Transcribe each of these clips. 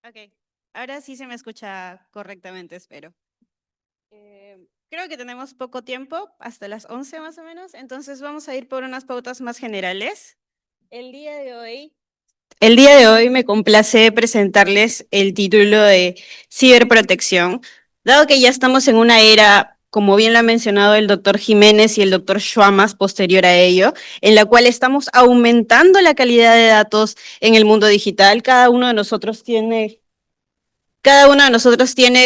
Ok, ahora sí se me escucha correctamente, espero. Creo que tenemos poco tiempo, hasta las 11 más o menos, entonces vamos a ir por unas pautas más generales. El día de hoy, el día de hoy me complace presentarles el título de ciberprotección, dado que ya estamos en una era, como bien lo ha mencionado el doctor Jiménez y el doctor Schwamas posterior a ello, en la cual estamos aumentando la calidad de datos en el mundo digital. Cada uno de nosotros tiene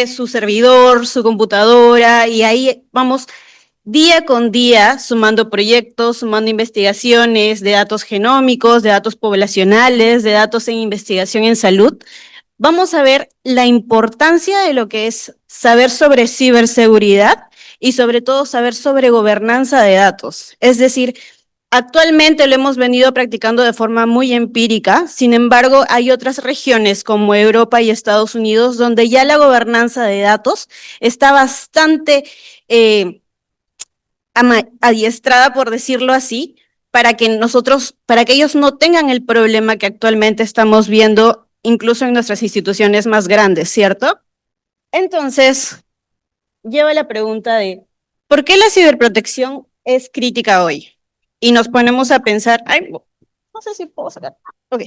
su servidor, su computadora, y ahí vamos día con día sumando proyectos, sumando investigaciones de datos genómicos, de datos poblacionales, de datos en investigación en salud. Vamos a ver la importancia de lo que es saber sobre ciberseguridad y sobre todo saber sobre gobernanza de datos. Es decir, actualmente lo hemos venido practicando de forma muy empírica, sin embargo, hay otras regiones como Europa y Estados Unidos donde ya la gobernanza de datos está bastante eh, adiestrada, por decirlo así, para que ellos no tengan el problema que actualmente estamos viendo incluso en nuestras instituciones más grandes, ¿cierto? Entonces, lleva la pregunta de, ¿por qué la ciberprotección es crítica hoy? Y nos ponemos a pensar, ay, no sé si puedo sacar. Ok.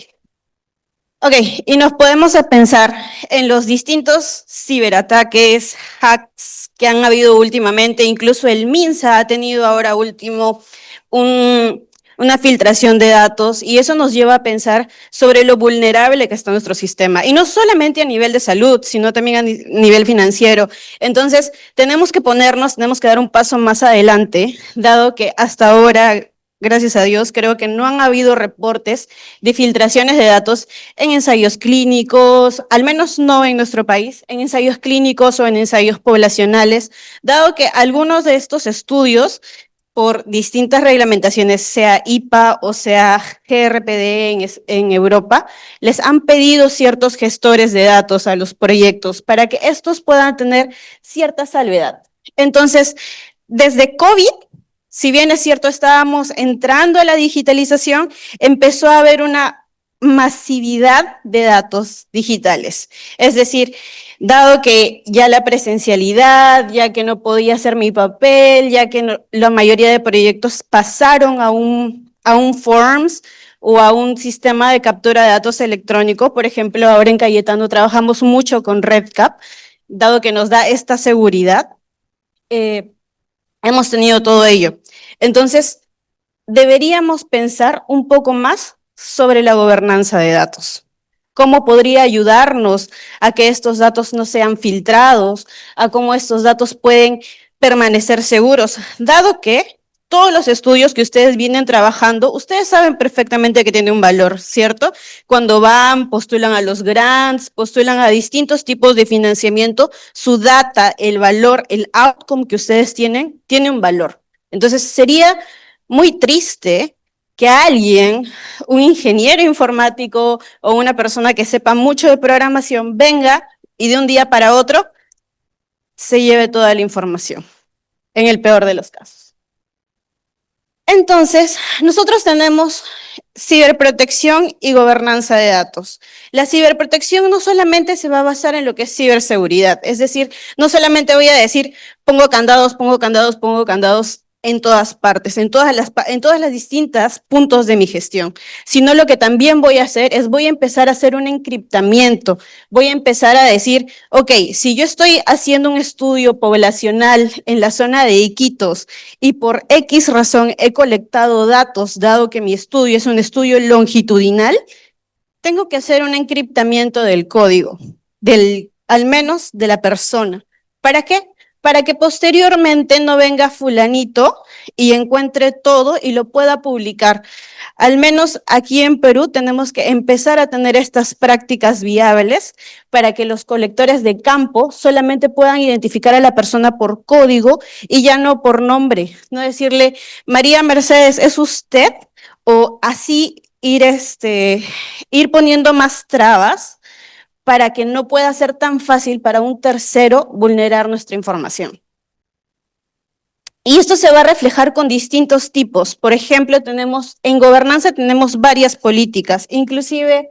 Ok, y nos podemos a pensar en los distintos ciberataques, hacks que han habido últimamente, incluso el MINSA ha tenido ahora último un, una filtración de datos y eso nos lleva a pensar sobre lo vulnerable que está nuestro sistema. Y no solamente a nivel de salud, sino también a nivel financiero. Entonces, tenemos que dar un paso más adelante, dado que hasta ahora, gracias a Dios, creo que no han habido reportes de filtraciones de datos en ensayos clínicos, al menos no en nuestro país, en ensayos clínicos o en ensayos poblacionales, dado que algunos de estos estudios por distintas reglamentaciones, sea IPA o sea GRPD en Europa, les han pedido ciertos gestores de datos a los proyectos para que estos puedan tener cierta salvedad. Entonces, desde COVID, si bien es cierto, estábamos entrando a la digitalización, empezó a haber una masividad de datos digitales. Es decir, dado que ya la presencialidad, ya que no podía hacer mi papel, ya que la mayoría de proyectos pasaron a un Forms o a un sistema de captura de datos electrónico. Por ejemplo, ahora en Cayetano trabajamos mucho con RedCap, dado que nos da esta seguridad. Eh, Hemos tenido todo ello. Entonces, deberíamos pensar un poco más sobre la gobernanza de datos. ¿Cómo podría ayudarnos a que estos datos no sean filtrados, a cómo estos datos pueden permanecer seguros? Dado que todos los estudios que ustedes vienen trabajando, ustedes saben perfectamente que tiene un valor, ¿cierto? Cuando van, postulan a los grants, postulan a distintos tipos de financiamiento, su data, el valor, el outcome que ustedes tienen, tiene un valor. Entonces, sería muy triste que alguien, un ingeniero informático o una persona que sepa mucho de programación, venga y de un día para otro se lleve toda la información, en el peor de los casos. Entonces, nosotros tenemos ciberprotección y gobernanza de datos. La ciberprotección no solamente se va a basar en lo que es ciberseguridad, es decir, no solamente voy a decir pongo candados, pongo candados, pongo candados en todas partes, en todas las distintas puntos de mi gestión, sino lo que también voy a hacer es voy a empezar a hacer un encriptamiento, voy a empezar a decir, ok, si yo estoy haciendo un estudio poblacional en la zona de Iquitos y por X razón he colectado datos, dado que mi estudio es un estudio longitudinal, tengo que hacer un encriptamiento del código, al menos de la persona. ¿Para qué? Para que posteriormente no venga fulanito y encuentre todo y lo pueda publicar. Al menos aquí en Perú tenemos que empezar a tener estas prácticas viables para que los colectores de campo solamente puedan identificar a la persona por código y ya no por nombre. No decirle, María Mercedes, ¿es usted? O así ir poniendo más trabas para que no pueda ser tan fácil para un tercero vulnerar nuestra información. Y esto se va a reflejar con distintos tipos. Por ejemplo, en gobernanza tenemos varias políticas, inclusive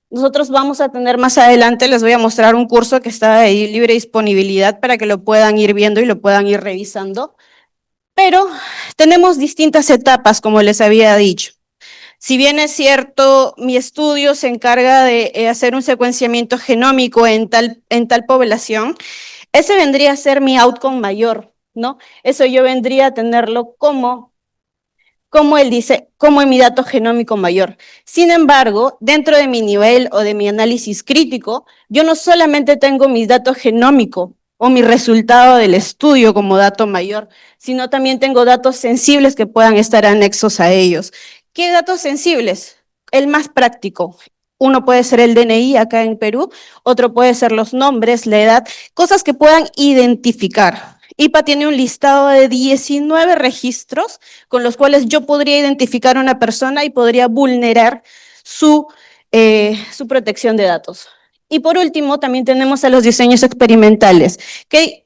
Nosotros vamos a tener más adelante, les voy a mostrar un curso que está de libre disponibilidad para que lo puedan ir viendo y lo puedan ir revisando. Pero tenemos distintas etapas, como les había dicho. Si bien es cierto, mi estudio se encarga de hacer un secuenciamiento genómico en tal población, ese vendría a ser mi outcome mayor, ¿no? Eso yo vendría a tenerlo como él dice, como en mi dato genómico mayor. Sin embargo, dentro de mi nivel o de mi análisis crítico, yo no solamente tengo mi dato genómico o mi resultado del estudio como dato mayor, sino también tengo datos sensibles que puedan estar anexos a ellos. ¿Qué datos sensibles? El más práctico. Uno puede ser el DNI acá en Perú, otro puede ser los nombres, la edad, cosas que puedan identificar. IPA tiene un listado de 19 registros con los cuales yo podría identificar a una persona y podría vulnerar su protección de datos. Y por último, también tenemos a los diseños experimentales, que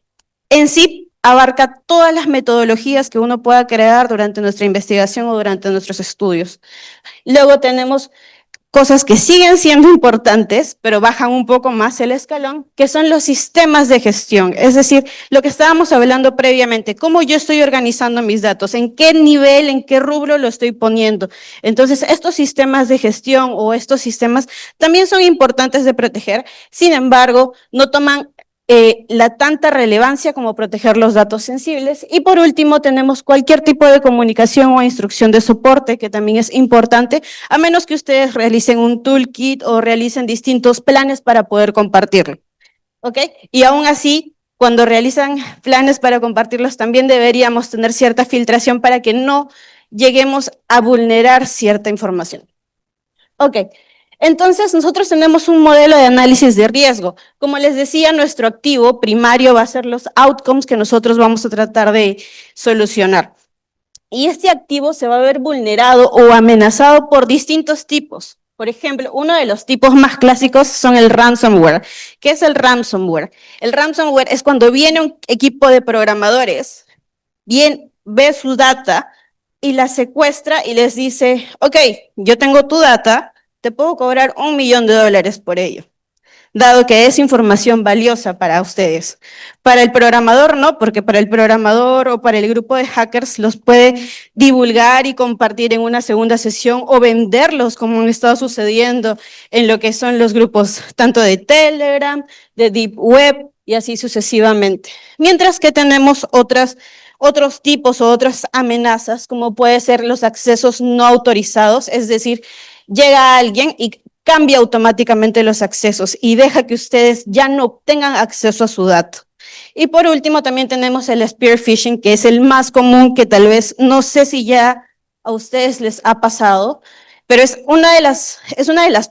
en sí abarca todas las metodologías que uno pueda crear durante nuestra investigación o durante nuestros estudios. Luego tenemos cosas que siguen siendo importantes, pero bajan un poco más el escalón, que son los sistemas de gestión. Es decir, lo que estábamos hablando previamente, cómo yo estoy organizando mis datos, en qué nivel, en qué rubro lo estoy poniendo. Entonces, estos sistemas de gestión o estos sistemas también son importantes de proteger, sin embargo, no toman la tanta relevancia como proteger los datos sensibles. Y por último, tenemos cualquier tipo de comunicación o instrucción de soporte, que también es importante, a menos que ustedes realicen un toolkit o realicen distintos planes para poder compartirlo. ¿Ok? Y aún así, cuando realizan planes para compartirlos, también deberíamos tener cierta filtración para que no lleguemos a vulnerar cierta información. Ok, entonces nosotros tenemos un modelo de análisis de riesgo. Como les decía, nuestro activo primario va a ser los outcomes que nosotros vamos a tratar de solucionar. Y este activo se va a ver vulnerado o amenazado por distintos tipos. Por ejemplo, uno de los tipos más clásicos son el ransomware. ¿Qué es el ransomware? El ransomware es cuando viene un equipo de programadores, ve su data y la secuestra y les dice, ok, yo tengo tu data, te puedo cobrar $1.000.000 por ello, dado que es información valiosa para ustedes. Para el programador no, porque para el programador o para el grupo de hackers los puede divulgar y compartir en una segunda sesión o venderlos, como han estado sucediendo en lo que son los grupos tanto de Telegram, de Deep Web y así sucesivamente. Mientras que tenemos otros tipos o otras amenazas, como puede ser los accesos no autorizados, es decir, llega alguien y cambia automáticamente los accesos y deja que ustedes ya no tengan acceso a su dato. Y por último también tenemos el spear phishing, que es el más común, que tal vez no sé si ya a ustedes les ha pasado, pero es una de las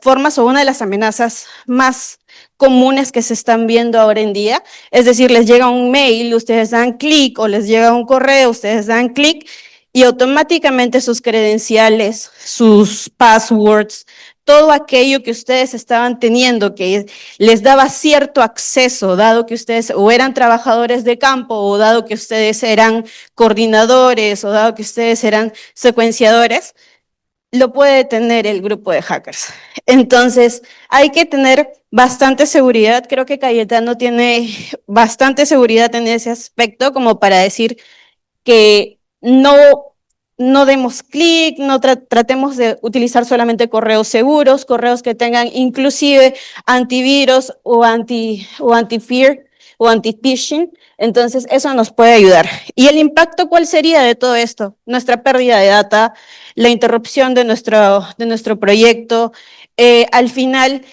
formas o una de las amenazas más comunes que se están viendo ahora en día. Es decir, les llega un mail, ustedes dan clic, o les llega un correo, ustedes dan clic y automáticamente sus credenciales, sus passwords, todo aquello que ustedes estaban teniendo, que les daba cierto acceso, dado que ustedes o eran trabajadores de campo, o dado que ustedes eran coordinadores, o dado que ustedes eran secuenciadores, lo puede tener el grupo de hackers. Entonces, hay que tener bastante seguridad. Creo que Cayetano tiene bastante seguridad en ese aspecto, como para decir que no demos clic, no tratemos de utilizar solamente correos seguros, correos que tengan inclusive antivirus o anti-fear o anti-phishing. Entonces, eso nos puede ayudar. ¿Y el impacto cuál sería de todo esto? Nuestra pérdida de data, la interrupción de nuestro proyecto. Al final,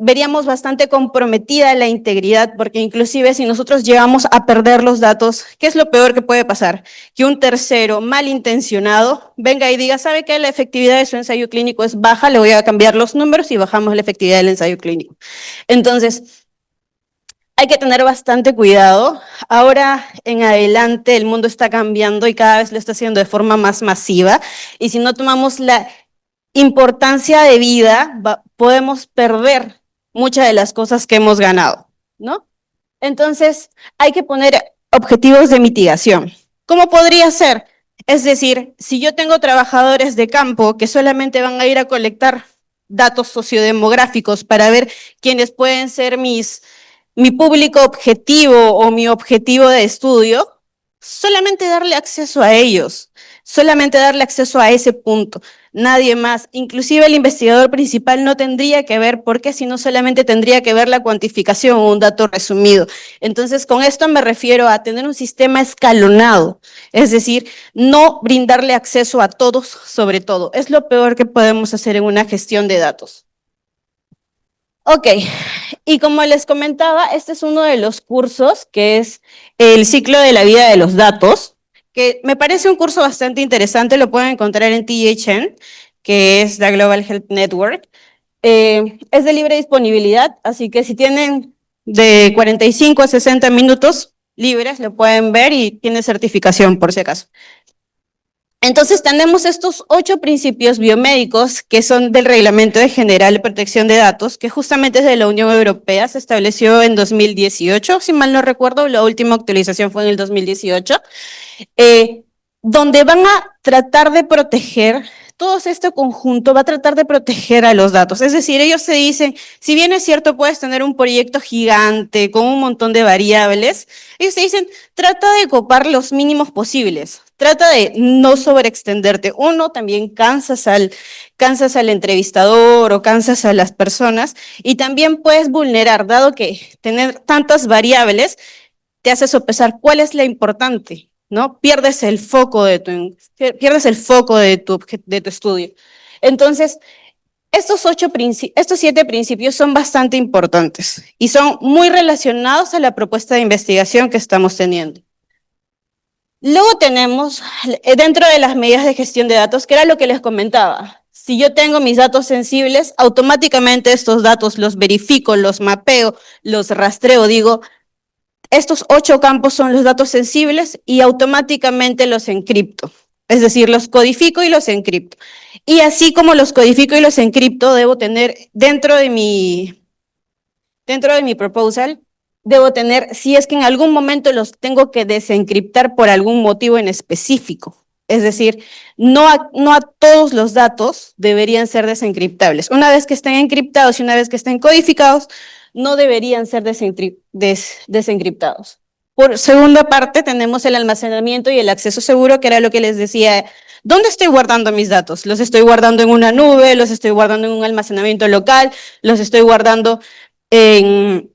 veríamos bastante comprometida la integridad, porque inclusive si nosotros llegamos a perder los datos, ¿qué es lo peor que puede pasar? Que un tercero malintencionado venga y diga, ¿sabe qué? La efectividad de su ensayo clínico es baja, le voy a cambiar los números y bajamos la efectividad del ensayo clínico. Entonces, hay que tener bastante cuidado. Ahora en adelante el mundo está cambiando y cada vez lo está haciendo de forma más masiva, y si no tomamos la importancia de vida, podemos perder muchas de las cosas que hemos ganado, ¿no? Entonces, hay que poner objetivos de mitigación. ¿Cómo podría ser? Es decir, si yo tengo trabajadores de campo que solamente van a ir a colectar datos sociodemográficos para ver quiénes pueden ser mi público objetivo o mi objetivo de estudio, solamente darle acceso a ellos, solamente darle acceso a ese punto, nadie más. Inclusive el investigador principal no tendría que ver, porque si no solamente tendría que ver la cuantificación o un dato resumido. Entonces, con esto me refiero a tener un sistema escalonado, es decir, no brindarle acceso a todos sobre todo. Es lo peor que podemos hacer en una gestión de datos. Ok, y como les comentaba, este es uno de los cursos que es el ciclo de la vida de los datos, que me parece un curso bastante interesante, lo pueden encontrar en THN, que es la Global Health Network. Es de libre disponibilidad, así que si tienen de 45 a 60 minutos libres, lo pueden ver y tiene certificación por si acaso. Entonces tenemos estos 8 principios biomédicos que son del Reglamento General de Protección de Datos, que justamente es de la Unión Europea, se estableció en 2018, si mal no recuerdo, la última actualización fue en el 2018, donde van a tratar de proteger, todo este conjunto va a tratar de proteger a los datos. Es decir, ellos se dicen, si bien es cierto, puedes tener un proyecto gigante con un montón de variables, ellos te dicen, trata de copar los mínimos posibles, trata de no sobreextenderte. Uno, también cansas al entrevistador o cansas a las personas, y también puedes vulnerar, dado que tener tantas variables te hace sopesar cuál es la importante, ¿no? Pierdes el foco de tu estudio. Entonces, estos 7 principios son bastante importantes y son muy relacionados a la propuesta de investigación que estamos teniendo. Luego tenemos, dentro de las medidas de gestión de datos, que era lo que les comentaba. Si yo tengo mis datos sensibles, automáticamente estos datos los verifico, los mapeo, los rastreo, digo, estos 8 campos son los datos sensibles y automáticamente los encripto. Es decir, los codifico y los encripto. Y así como los codifico y los encripto, debo tener dentro de mi proposal, debo tener, si es que en algún momento los tengo que desencriptar por algún motivo en específico. Es decir, no a todos los datos deberían ser desencriptables. Una vez que estén encriptados y una vez que estén codificados, no deberían ser desencriptados. Por segunda parte, tenemos el almacenamiento y el acceso seguro, que era lo que les decía. ¿Dónde estoy guardando mis datos? ¿Los estoy guardando en una nube? ¿Los estoy guardando en un almacenamiento local? ¿Los estoy guardando en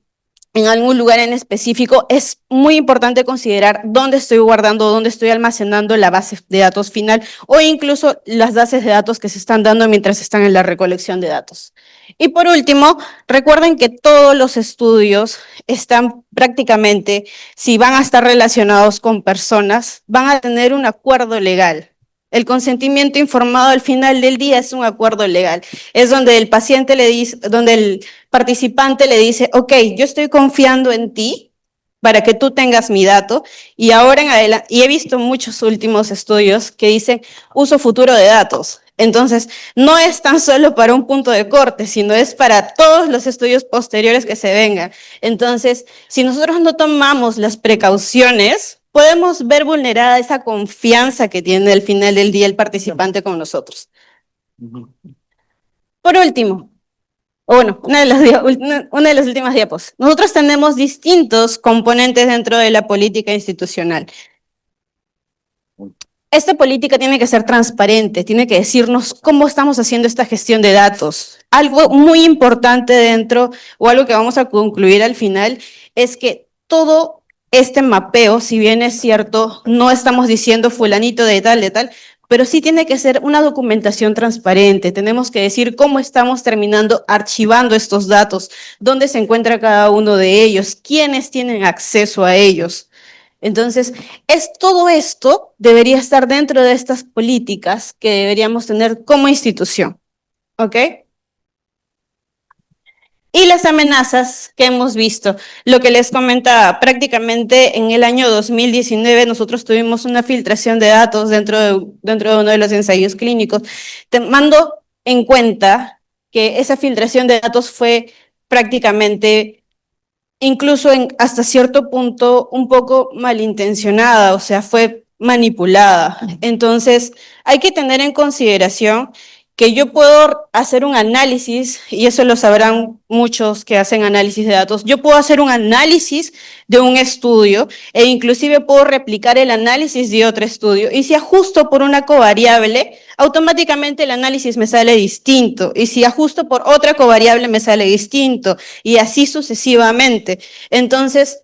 algún lugar en específico? Es muy importante considerar dónde estoy guardando, dónde estoy almacenando la base de datos final o incluso las bases de datos que se están dando mientras están en la recolección de datos. Y por último, recuerden que todos los estudios están prácticamente, si van a estar relacionados con personas, van a tener un acuerdo legal. El consentimiento informado al final del día es un acuerdo legal. Es donde el paciente le dice, donde el participante le dice, ok, yo estoy confiando en ti para que tú tengas mi dato, y ahora en adelante, y he visto muchos últimos estudios que dicen uso futuro de datos. Entonces, no es tan solo para un punto de corte, sino es para todos los estudios posteriores que se vengan. Entonces, si nosotros no tomamos las precauciones, podemos ver vulnerada esa confianza que tiene al final del día el participante con nosotros. Por último, bueno, una de las últimas diapos. Nosotros tenemos distintos componentes dentro de la política institucional. Esta política tiene que ser transparente, tiene que decirnos cómo estamos haciendo esta gestión de datos. Algo muy importante dentro, o algo que vamos a concluir al final, es que todo este mapeo, si bien es cierto, no estamos diciendo fulanito de tal, pero sí tiene que ser una documentación transparente. Tenemos que decir cómo estamos terminando archivando estos datos, dónde se encuentra cada uno de ellos, quiénes tienen acceso a ellos. Entonces, todo esto debería estar dentro de estas políticas que deberíamos tener como institución, ¿ok? Y las amenazas que hemos visto, lo que les comentaba, prácticamente en el año 2019 nosotros tuvimos una filtración de datos dentro de uno de los ensayos clínicos, tomando en cuenta que esa filtración de datos fue prácticamente, incluso hasta cierto punto, un poco malintencionada, o sea, fue manipulada. Entonces, hay que tener en consideración que yo puedo hacer un análisis, y eso lo sabrán muchos que hacen análisis de datos, yo puedo hacer un análisis de un estudio e inclusive puedo replicar el análisis de otro estudio. Y si ajusto por una covariable, automáticamente el análisis me sale distinto. Y si ajusto por otra covariable, me sale distinto. Y así sucesivamente. Entonces,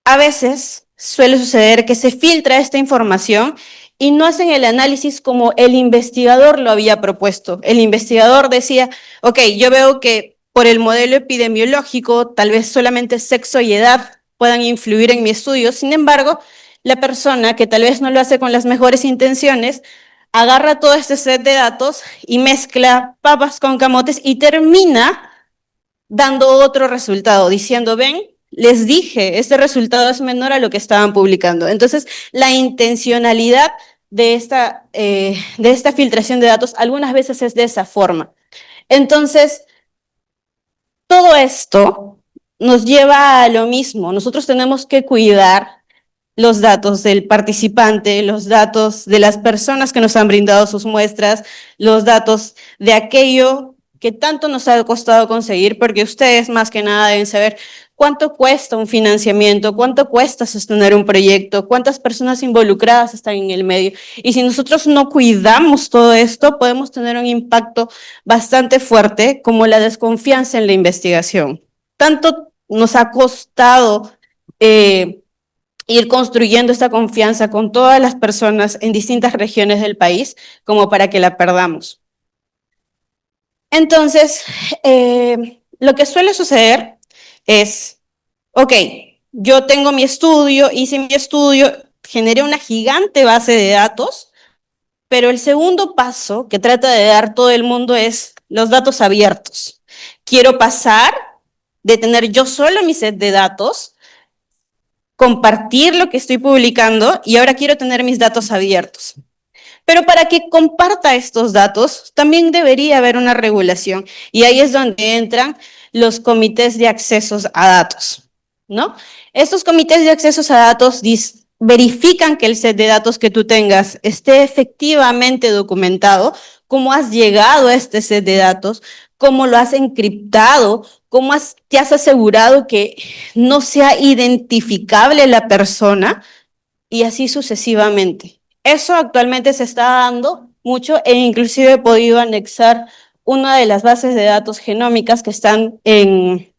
a veces suele suceder que se filtra esta información y no hacen el análisis como el investigador lo había propuesto. El investigador decía, ok, yo veo que por el modelo epidemiológico, tal vez solamente sexo y edad puedan influir en mi estudio. Sin embargo, la persona que tal vez no lo hace con las mejores intenciones, agarra todo este set de datos y mezcla papas con camotes y termina dando otro resultado, diciendo, ven, les dije, este resultado es menor a lo que estaban publicando. Entonces, la intencionalidad de esta filtración de datos algunas veces es de esa forma. Entonces, todo esto nos lleva a lo mismo. Nosotros tenemos que cuidar los datos del participante, los datos de las personas que nos han brindado sus muestras, los datos de aquello que tanto nos ha costado conseguir, porque ustedes más que nada deben saber cuánto cuesta un financiamiento, cuánto cuesta sostener un proyecto, cuántas personas involucradas están en el medio. Y si nosotros no cuidamos todo esto, podemos tener un impacto bastante fuerte como la desconfianza en la investigación. Tanto nos ha costado ir construyendo esta confianza con todas las personas en distintas regiones del país como para que la perdamos. Entonces, lo que suele suceder es, ok, yo tengo mi estudio, hice mi estudio, generé una gigante base de datos, pero el segundo paso que trata de dar todo el mundo es los datos abiertos. Quiero pasar de tener yo solo mi set de datos, compartir lo que estoy publicando y ahora quiero tener mis datos abiertos. Pero para que comparta estos datos, también debería haber una regulación. Y ahí es donde entran los comités de accesos a datos, ¿no? Estos comités de accesos a datos verifican que el set de datos que tú tengas esté efectivamente documentado, cómo has llegado a este set de datos, cómo lo has encriptado, cómo te has asegurado que no sea identificable la persona y así sucesivamente. Eso actualmente se está dando mucho e inclusive he podido anexar una de las bases de datos genómicas que están en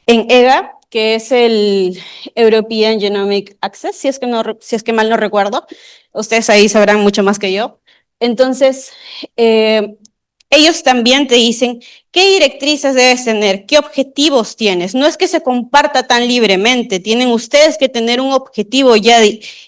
EGA, que es el European Genomic Access, si es que mal no recuerdo. Ustedes ahí sabrán mucho más que yo. Entonces, ellos también te dicen qué directrices debes tener, qué objetivos tienes. No es que se comparta tan libremente, tienen ustedes que tener un objetivo ya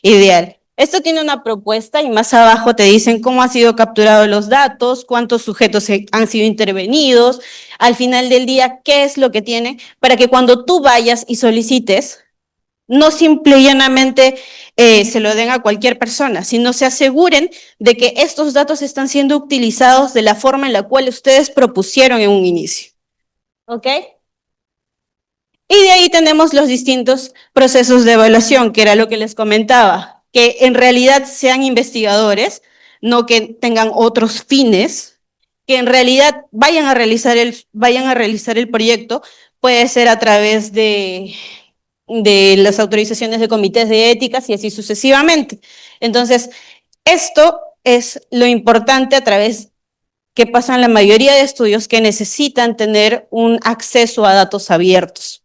ideal. Esto tiene una propuesta y más abajo te dicen cómo han sido capturados los datos, cuántos sujetos han sido intervenidos, al final del día qué es lo que tiene, para que cuando tú vayas y solicites, no simple y llanamente se lo den a cualquier persona, sino se aseguren de que estos datos están siendo utilizados de la forma en la cual ustedes propusieron en un inicio. ¿Ok? Y de ahí tenemos los distintos procesos de evaluación, que era lo que les comentaba, que en realidad sean investigadores, no que tengan otros fines, que en realidad vayan a realizar el proyecto, puede ser a través de las autorizaciones de comités de éticas y así sucesivamente. Entonces, esto es lo importante a través que pasan la mayoría de estudios que necesitan tener un acceso a datos abiertos.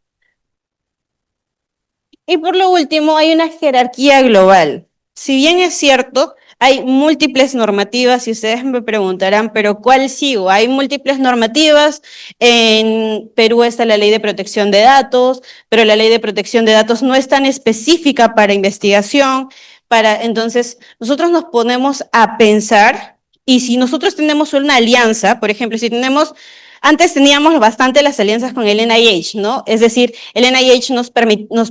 Y por lo último, hay una jerarquía global. Si bien es cierto, hay múltiples normativas y ustedes me preguntarán, pero ¿cuál sigo? Hay múltiples normativas. En Perú está la Ley de Protección de Datos, pero la Ley de Protección de Datos no es tan específica para investigación. Entonces, nosotros nos ponemos a pensar y si nosotros tenemos una alianza, por ejemplo, si tenemos antes teníamos bastante las alianzas con el NIH, ¿no? Es decir, el NIH nos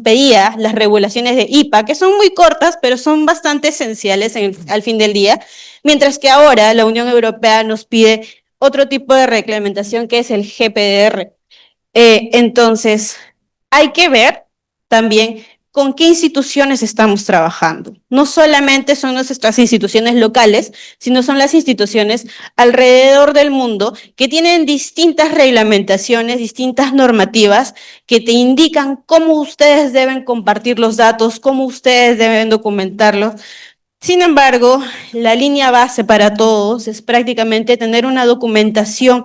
pedía las regulaciones de IPA, que son muy cortas, pero son bastante esenciales al fin del día, mientras que ahora la Unión Europea nos pide otro tipo de reglamentación que es el GPDR. Entonces, hay que ver también con qué instituciones estamos trabajando. No solamente son nuestras instituciones locales, sino son las instituciones alrededor del mundo que tienen distintas reglamentaciones, distintas normativas que te indican cómo ustedes deben compartir los datos, cómo ustedes deben documentarlos. Sin embargo, la línea base para todos es prácticamente tener una documentación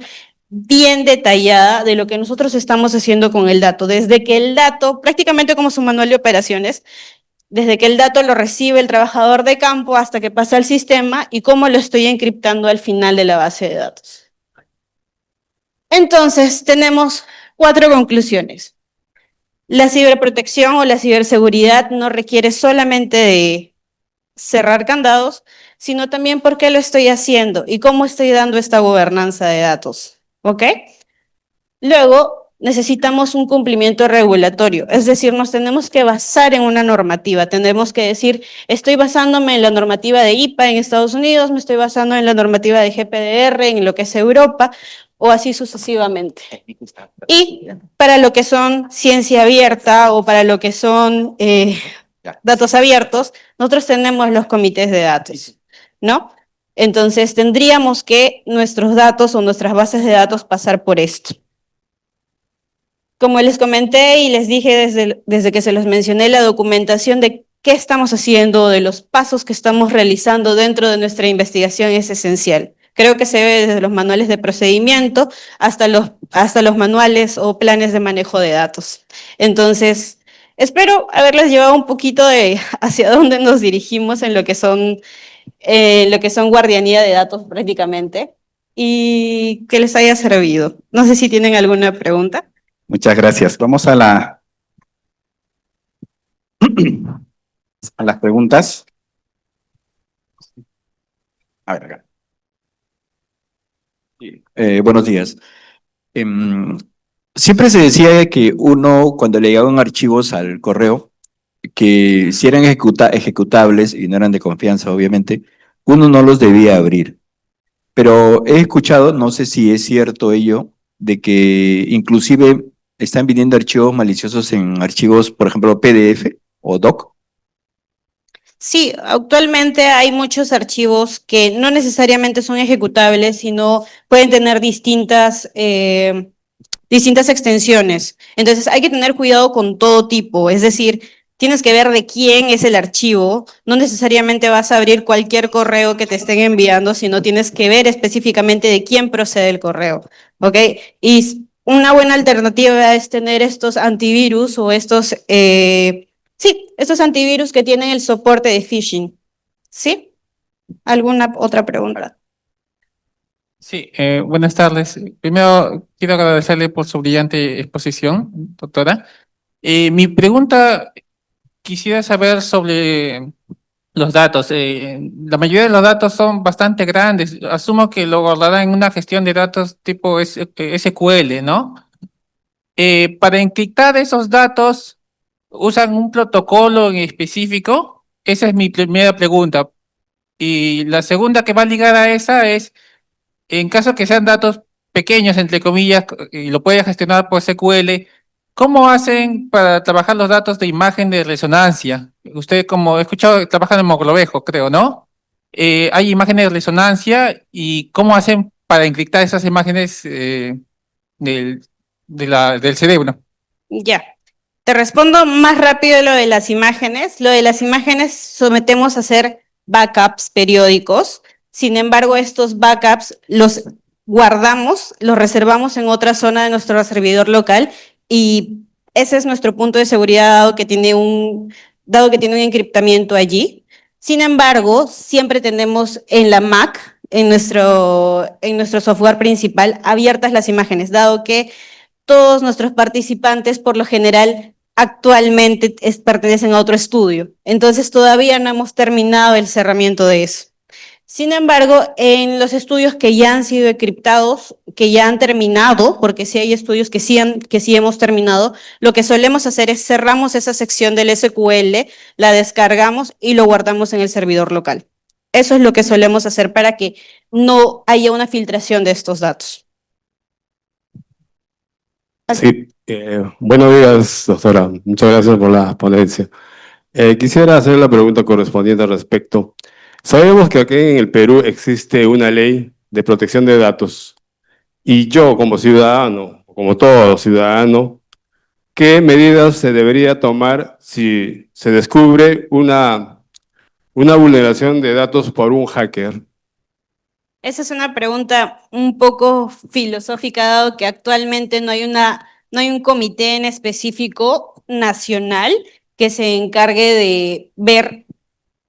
bien detallada de lo que nosotros estamos haciendo con el dato, desde que el dato, prácticamente como su manual de operaciones, desde que el dato lo recibe el trabajador de campo hasta que pasa al sistema y cómo lo estoy encriptando al final de la base de datos. Entonces, tenemos 4 conclusiones. La ciberprotección o la ciberseguridad no requiere solamente de cerrar candados, sino también por qué lo estoy haciendo y cómo estoy dando esta gobernanza de datos. ¿Ok? Luego, necesitamos un cumplimiento regulatorio, es decir, nos tenemos que basar en una normativa, tenemos que decir, estoy basándome en la normativa de IPA en Estados Unidos, me estoy basando en la normativa de GPDR en lo que es Europa, o así sucesivamente. Y para lo que son ciencia abierta o para lo que son datos abiertos, nosotros tenemos los comités de datos, ¿no? Entonces, tendríamos que nuestros datos o nuestras bases de datos pasar por esto. Como les comenté y les dije desde que se los mencioné, la documentación de qué estamos haciendo, de los pasos que estamos realizando dentro de nuestra investigación es esencial. Creo que se ve desde los manuales de procedimiento hasta los manuales o planes de manejo de datos. Entonces, espero haberles llevado un poquito de hacia dónde nos dirigimos en lo que son guardianía de datos prácticamente y que les haya servido. No sé si tienen alguna pregunta. Muchas gracias. Vamos a las preguntas. A ver, acá. Buenos días. Siempre se decía que uno, cuando le llegaban archivos al correo, que si eran ejecutables y no eran de confianza, obviamente, uno no los debía abrir. Pero he escuchado, no sé si es cierto ello, de que inclusive están viniendo archivos maliciosos en archivos, por ejemplo, PDF o doc. Sí, actualmente hay muchos archivos que no necesariamente son ejecutables, sino pueden tener distintas extensiones. Entonces hay que tener cuidado con todo tipo, es decir, tienes que ver de quién es el archivo, no necesariamente vas a abrir cualquier correo que te estén enviando, sino tienes que ver específicamente de quién procede el correo, ¿ok? Y una buena alternativa es tener estos antivirus o estos antivirus que tienen el soporte de phishing, ¿sí? ¿Alguna otra pregunta? Sí, buenas tardes. Primero, quiero agradecerle por su brillante exposición, doctora. Mi pregunta, quisiera saber sobre los datos. La mayoría de los datos son bastante grandes. Asumo que lo guardará en una gestión de datos tipo SQL, ¿no? Para encriptar esos datos, ¿usan un protocolo en específico? Esa es mi primera pregunta. Y la segunda que va ligada a esa es, en caso que sean datos pequeños, entre comillas, y lo puede gestionar por SQL, ¿cómo hacen para trabajar los datos de imagen de resonancia? Usted, como he escuchado, trabaja en Mogrovejo, creo, ¿no? Hay imágenes de resonancia y ¿cómo hacen para encriptar esas imágenes del, del cerebro? Ya. Te respondo más rápido lo de las imágenes. Lo de las imágenes sometemos a hacer backups periódicos. Sin embargo, estos backups los guardamos, los reservamos en otra zona de nuestro servidor local y ese es nuestro punto de seguridad dado que tiene un encriptamiento allí. Sin embargo, siempre tenemos en la Mac, en nuestro software principal, abiertas las imágenes, dado que todos nuestros participantes, por lo general, actualmente pertenecen a otro estudio. Entonces, todavía no hemos terminado el cerramiento de eso. Sin embargo, en los estudios que ya han sido encriptados, que ya han terminado, porque sí hay estudios que sí hemos terminado, lo que solemos hacer es cerramos esa sección del SQL, la descargamos y lo guardamos en el servidor local. Eso es lo que solemos hacer para que no haya una filtración de estos datos. Sí, buenos días, doctora. Muchas gracias por la ponencia. Quisiera hacer la pregunta correspondiente al respecto. Sabemos que aquí en el Perú existe una ley de protección de datos y yo como ciudadano, como todo ciudadano, ¿qué medidas se debería tomar si se descubre una vulneración de datos por un hacker? Esa es una pregunta un poco filosófica, dado que actualmente no hay un comité en específico nacional que se encargue de ver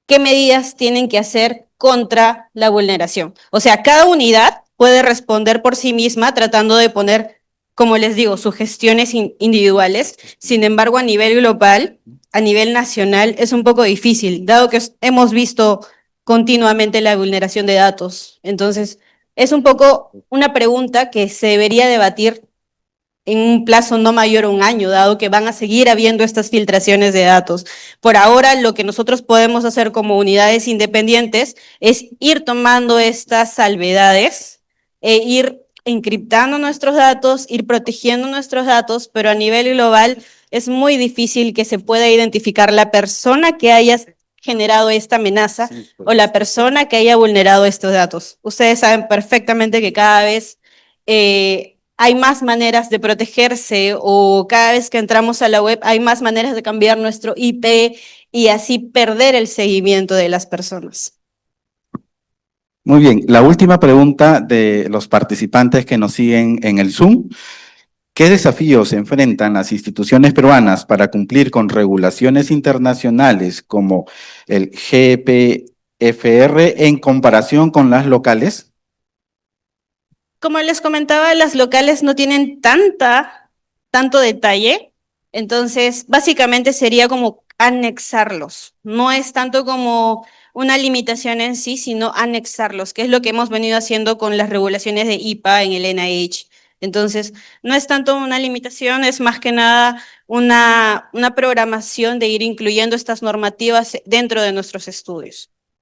qué medidas tienen que hacer contra la vulneración. O sea, cada unidad puede responder por sí misma tratando de poner, como les digo, sugestiones individuales. Sin embargo, a nivel global, a nivel nacional, es un poco difícil, dado que hemos visto continuamente la vulneración de datos. Entonces, es un poco una pregunta que se debería debatir en un plazo no mayor a un año, dado que van a seguir habiendo estas filtraciones de datos. Por ahora, lo que nosotros podemos hacer como unidades independientes es ir tomando estas salvedades e ir encriptando nuestros datos, ir protegiendo nuestros datos, pero a nivel global es muy difícil que se pueda identificar la persona que haya generado esta amenaza o la persona que haya vulnerado estos datos. Ustedes saben perfectamente que cada vez hay más maneras de protegerse o cada vez que entramos a la web hay más maneras de cambiar nuestro IP y así perder el seguimiento de las personas. Muy bien, la última pregunta de los participantes que nos siguen en el Zoom. ¿Qué desafíos enfrentan las instituciones peruanas para cumplir con regulaciones internacionales como el GPFR en comparación con las locales? Como les comentaba, las locales no tienen tanto detalle, entonces básicamente sería como anexarlos. No es tanto como una limitación en sí, sino anexarlos, que es lo que hemos venido haciendo con las regulaciones de IPA en el NIH. Entonces, no es tanto una limitación, es más que nada una programación de ir incluyendo estas normativas dentro de nuestros estudios.